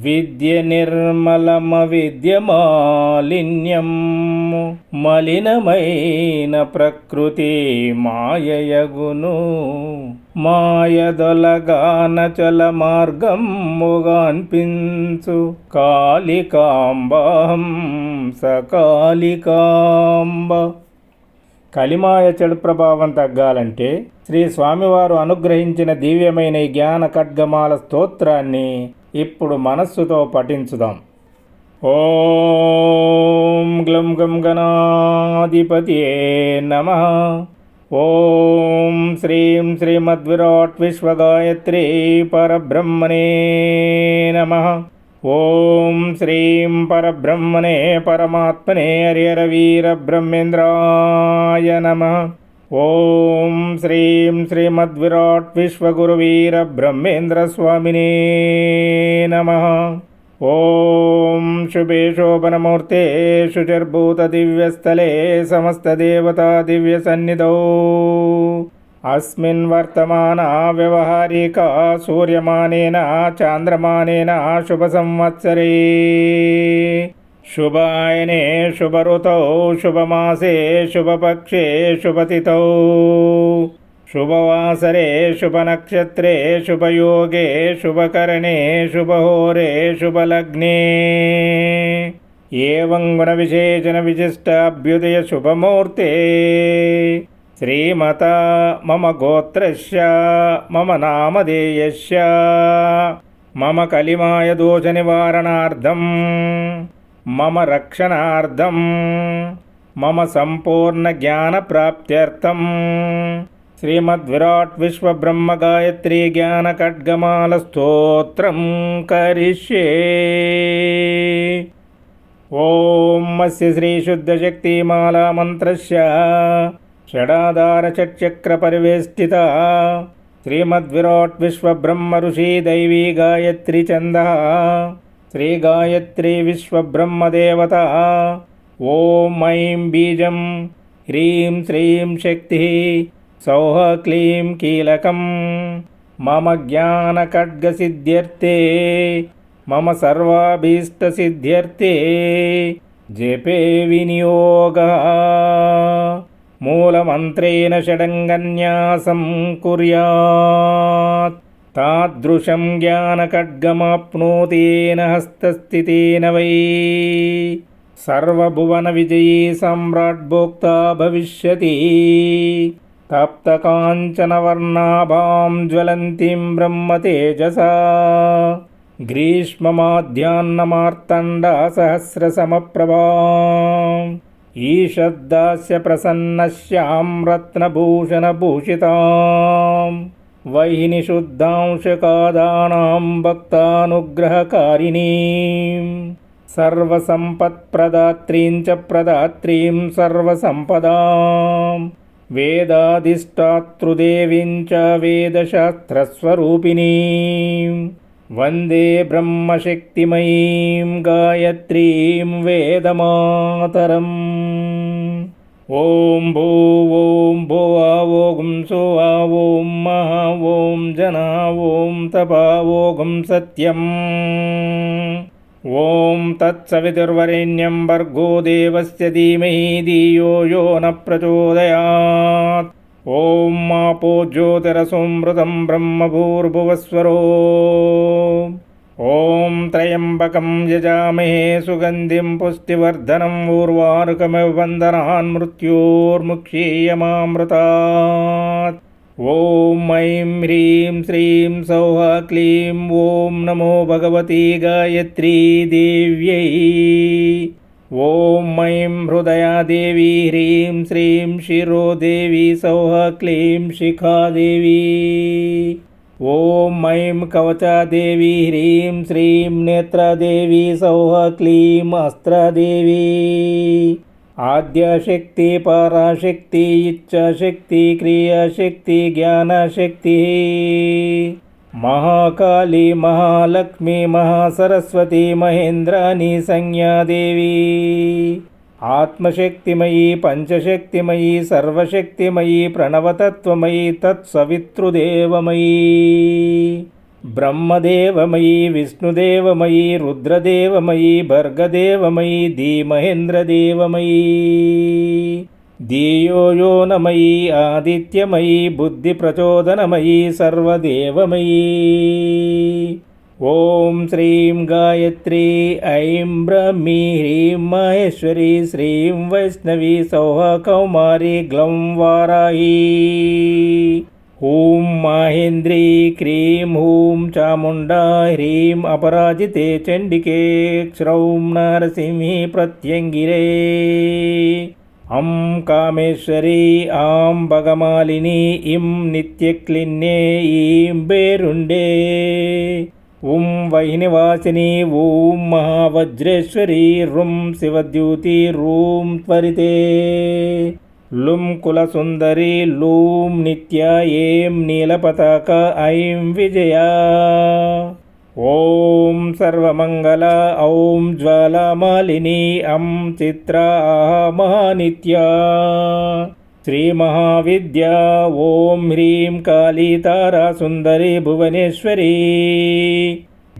విద్య నిర్మలమ విద్య మాలిన్యం మలినమైన ప్రకృతి మాయయగును. మాయదొలగాన చల మార్గముగాన్పించు కాళికాంబహం సకాళికాంబ. కలిమాయ చెడు ప్రభావం తగ్గాలంటే శ్రీ స్వామివారు అనుగ్రహించిన దివ్యమైన ఈ జ్ఞాన ఖడ్గమాల స్తోత్రాన్ని ఇప్పుడు మనస్సుతో పఠించుదాం. ఓం గ్లం గం గణాధిపతియే నమః. ఓం శ్రీం శ్రీమద్విరాట్ విశ్వగాయత్రీ పరబ్రహ్మణే నమః. ఓం శ్రీం పరబ్రహ్మణే పరమాత్మనే హరిహరవీరబ్రహ్మేంద్రాయ నమః. ఓం శ్రీం శ్రీమద్విరాట్ విశ్వగురువీరబ్రహ్మేంద్రస్వామినే నమః. ఓం శుభే శోభనమూర్తే శుచిర్భూతదివ్యస్థలే సమస్తదేవతా దివ్యసన్నిధౌ అస్మిన్ వర్తమాన వ్యవహారికా సూర్యమానేన చాంద్రమానేన శుభ సంవత్సరే శుభాయనే శుభఋతౌ శుభమాసే శుభపక్షే శుభతిథౌ శుభవాసరే శుభనక్షత్రే శుభయోగే శుభకరణే శుభహోరే శుభలగ్నే ఏవం గుణ విశేషణ విశిష్ట అభ్యుదయ శుభమూర్తే శ్రీమత మమ గోత్రస్య మమ నామధేయస్య మమ కలిమాయ దోష నివారణార్థం మమ రక్షణార్థం మమ సంపూర్ణ జ్ఞాన ప్రాప్త్యర్థం శ్రీమద్విరాట్ విశ్వబ్రహ్మ గాయత్రీ జ్ఞాన ఖడ్గమాల స్తోత్రం కరిష్యే. ఓం అస్య శ్రీ శుద్ధ శక్తి మాలా మంత్రస్య షడాధార షట్చక్ర పరివేష్టిత శ్రీమద్విరాట్ విశ్వబ్రహ్మ ఋషి దైవీ గాయత్రి ఛందః శ్రీ గాయత్రీ విశ్వబ్రహ్మదేవత. ఓం ఐం బీజం హ్రీం శ్రీం శక్తి సౌః క్లీం కీలకం మమ జ్ఞాన ఖడ్గ సిద్ధ్యర్థే మమ సర్వాభీష్ట సిద్ధ్యర్థే జపే వినియోగః. మూలమంత్రేణ షడంగన్యాసం కుర్యాత్ తాదృశం జ్ఞానఖడ్గమాప్నోతేన హస్తస్థితేన వై సర్వభువన విజయీ సమ్రాట్ భోక్తా భవిష్యతి. తప్తకాంచనవర్ణాభాం జ్వలంతిం బ్రహ్మతేజసా గ్రీష్మమాధ్యాన్నమార్తండా సహస్రసమప్రభాం ఈషద్దాస్య ప్రసన్నశ్యాం రత్నభూషణభూషితాం వైహిని శుద్ధాంశకాదానాం భక్తానుగ్రహకారిణీం సర్వసంపత్ప్రదాత్రీం చ ప్రదాత్రీం సర్వసంపదాం వేదాధిష్టాతృదేవీం చ వేదశాస్త్రస్వరూపిణీం వందే బ్రహ్మశక్తిమయీం గాయత్రీం వేదమాతరం. ఓం భూ ఓం భువా ఓం సువా ఓం మహా ఓం జనా ఓం తపా ఓం సత్యం. ఓం తత్సవితుర్వరేణ్యం భర్గో దేవస్య ధీమహి ధియో యో న ప్రచోదయాత్. ఓం ఆపో జ్యోతిరసోమృతం బ్రహ్మభూర్భువస్వరో. ఓం త్రయంబకం యజామహే సుగంధిం పుష్టివర్ధనం ఊర్వారుకమివ బంధనాన్ మృత్యోర్ముక్షీయమామృతాత్. ఓం ఐం హ్రీం శ్రీం సౌః క్లీం ఓం నమో భగవతి గాయత్రీ దేవ్యై. ఓం ఐం హృదయాదేవి హ్రీం శ్రీం శిరోదేవి సౌః క్లీం శిఖాదేవి. ఓం ఐం కవచాదేవి హ్రీం శ్రీం నేత్రదేవి సౌః క్లీం అస్త్రదేవి. ఆద్యశక్తి పరాశక్తి ఇచ్ఛాశక్తి క్రియాశక్తి జ్ఞానశక్తి మహాకాళీ మహాలక్ష్మి మహాసరస్వతి మహేంద్రాణి సంజ్ఞాదేవి. ఆత్మశక్తిమయీ పంచశక్తిమయీ సర్వశక్తిమయీ ప్రణవతత్వమయీ తత్సవితృదేవమయీ. బ్రహ్మదేవమయీ విష్ణుదేవమయీ రుద్రదేవమయీ భర్గదేవమయీ ధీమహేంద్రదేవమయీ ధియోయోనమయీ ఆదిత్యమయీ బుద్ధిప్రచోదనమయీ సర్వదేవమయీ. ఓం శ్రీం గాయత్రీ ఐం బ్రహ్మీ హ్రీం మహేశ్వరీ శ్రీం వైష్ణవీ సౌః కౌమారీ గ్లౌం వారాహీ. ఓం మాహేంద్రీ క్రీం హూం చాముండా హ్రీం అపరాజితే చండికే క్షౌం నరసింహీ ప్రత్యంగిరే. అం కామేశ్వరీ ఆం భగమాలిని ఇం నిత్యక్లిన్నే ఈం బేరుండే. ఓం వైనివాసిని ఓం మహావజ్రేశ్వరీ రుం శివద్యూతి రూం త్వరితే. లుం కులసుందరి లూం నిత్య ఏం నీలపతాక ఐం విజయా. ఓం సర్వమంగళ ఔం జ్వాలామాలిని అం చిత్రా మహానిత్యా. శ్రీ మహావిద్యా ఓం హ్రీం కాళీ తారా సుందరి భువనేశ్వరీ.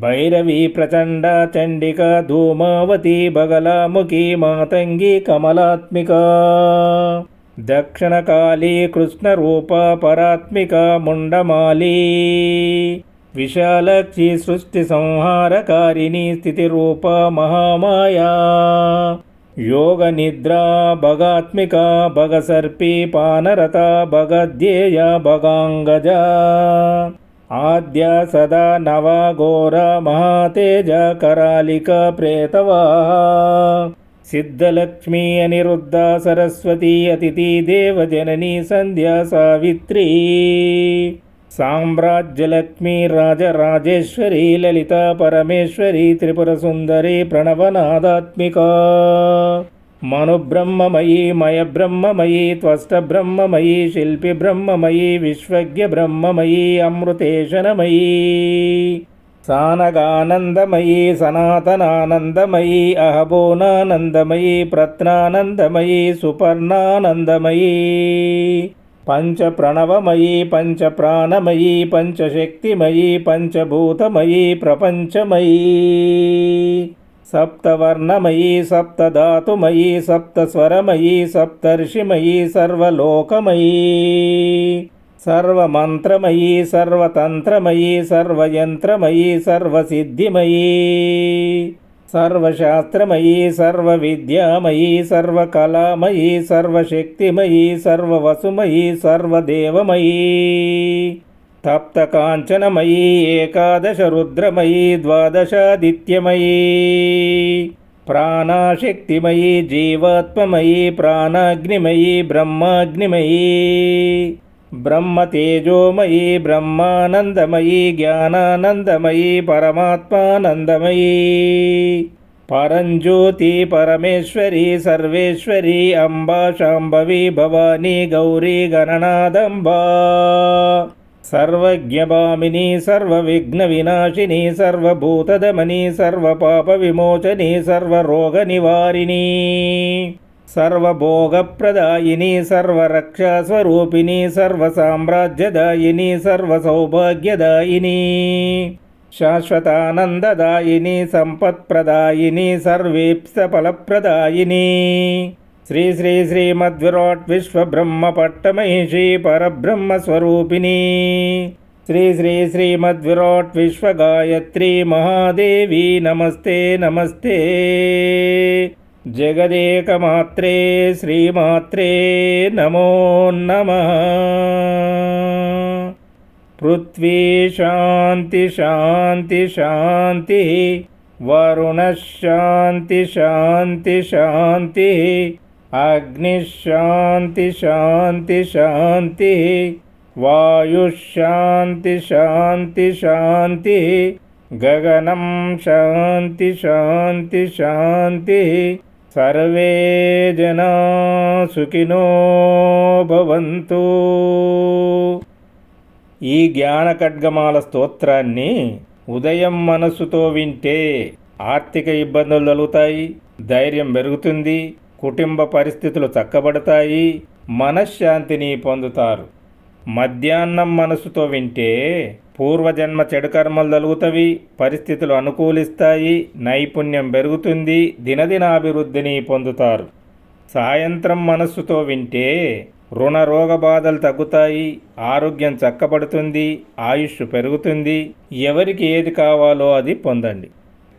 భైరవీ ప్రచండ చండిక ధూమావతి బగలాముఖి మాతంగి కమలాత్మిక. దక్షిణకాళీ కృష్ణరూప పరాత్మిక ముండమాలీ. విశాలక్షి సృష్టి సంహారకారిణి స్థితిరూప మహామాయా. యోగ నిద్రా భగాత్మిక భగసర్పి పానరత భగధ్యేయ భగాంగజ. ఆద్య సదా నవఘోర మహాతేజ కరాలిక ప్రేతవాహ. సిద్ధలక్ష్మీ అనిరుద్ధ సరస్వతీ అతిథి దేవజననీ సంధ్యా సావిత్రీ. సామ్రాజ్యలక్ష్మీ రాజరాజేశ్వరీ లలిత పరమేశ్వరీ త్రిపుర సుందరీ ప్రణవనాదాత్మిక. మనుబ్రహ్మమయీ మయబ్రహ్మమయీ త్వష్టబ్రహ్మమయీ శిల్పి బ్రహ్మమయీ విశ్వజ్ఞ బ్రహ్మమయీ అమృతేశనమయీ. సానగానందమయీ సనాతనానందమయీ అహబోనానందమయీ ప్రత్నానందమయీ సుపర్ణానందమయీ. పంచప్రణవమయీ పంచప్రాణమయీ పంచశక్తిమయీ పంచభూతమయీ ప్రపంచమయీ. సప్తవర్ణమయీ సప్తధాతుమయీ సప్తస్వరమయీ సప్తర్షిమయీ సర్వలోకమయీ. సర్వమంత్రమయీ సర్వతంత్రమయీ సర్వయంత్రమయీ సర్వసిద్ధిమయీ. సర్వశాస్త్రమయీ సర్వవిద్యామయీ సర్వకళామయీ సర్వశక్తిమయీ సర్వవసుమయీ సర్వదేవమయీ. తప్తకాంచనమయీ ఏకాదశ రుద్రమయీ ద్వాదశాదిత్యమయీ. ప్రాణశక్తిమయీ జీవాత్మమయీ ప్రాణాగ్నిమయీ బ్రహ్మాగ్నిమయీ. బ్రహ్మతేజోమయీ బ్రహ్మానందమయీ జ్ఞానానందమయీ పరమాత్మానందమయీ. పరంజ్యోతి పరమేశ్వరీ సర్వేశ్వరీ అంబా శాంభవి భవానీ గౌరీ గణనాదంబా. సర్వజ్ఞభామిని సర్వవిఘ్న వినాశిని సర్వభూతదమని సర్వపాప విమోచని సర్వరోగ నివారిణి. సర్వభోగప్రదాయిని సర్వరక్షాస్వరూపిణి సర్వసామ్రాజ్యదాయిని సర్వసౌభాగ్యదాయిని. శాశ్వతానందదాయిని సంపత్ప్రదాయిని సర్వేప్సఫలప్రదాయిని. శ్రీ శ్రీ శ్రీమద్విరాట్ విశ్వబ్రహ్మ పట్టమహిషి పరబ్రహ్మస్వరూపిణి. శ్రీ శ్రీ శ్రీమద్విరాట్ విశ్వగాయత్రి మహాదేవి నమస్తే నమస్తే. జగదేకమాత్రే శ్రీమాత్రే నమో నమః. పృథ్వీ శాంతి శాంతి శాంతి. వరుణశాంతి శాంతి శాంతి. అగ్నిశాంతి శాంతి శాంతి. వాయుశాంతి శాంతి శాంతి. గగనం శాంతి శాంతి శాంతి. సర్వే జనా సుఖినో భవంతు. ఈ జ్ఞాన ఖడ్గమాల స్తోత్రాన్ని ఉదయం మనస్సుతో వింటే ఆర్థిక ఇబ్బందులు తొలగుతాయి, ధైర్యం పెరుగుతుంది, కుటుంబ పరిస్థితులు చక్కబడతాయి, మనశ్శాంతిని పొందుతారు. మధ్యాహ్నం మనస్సుతో వింటే పూర్వజన్మ చెడు కర్మలు తొలుగుతవి, పరిస్థితులు అనుకూలిస్తాయి, నైపుణ్యం పెరుగుతుంది, దినదినాభివృద్ధిని పొందుతారు. సాయంత్రం మనస్సుతో వింటే రుణ రోగ బాధలు తగ్గుతాయి, ఆరోగ్యం చక్కబడుతుంది, ఆయుష్ పెరుగుతుంది. ఎవరికి ఏది కావాలో అది పొందండి.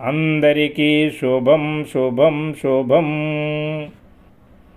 అందరికీ శుభం శుభం శుభం.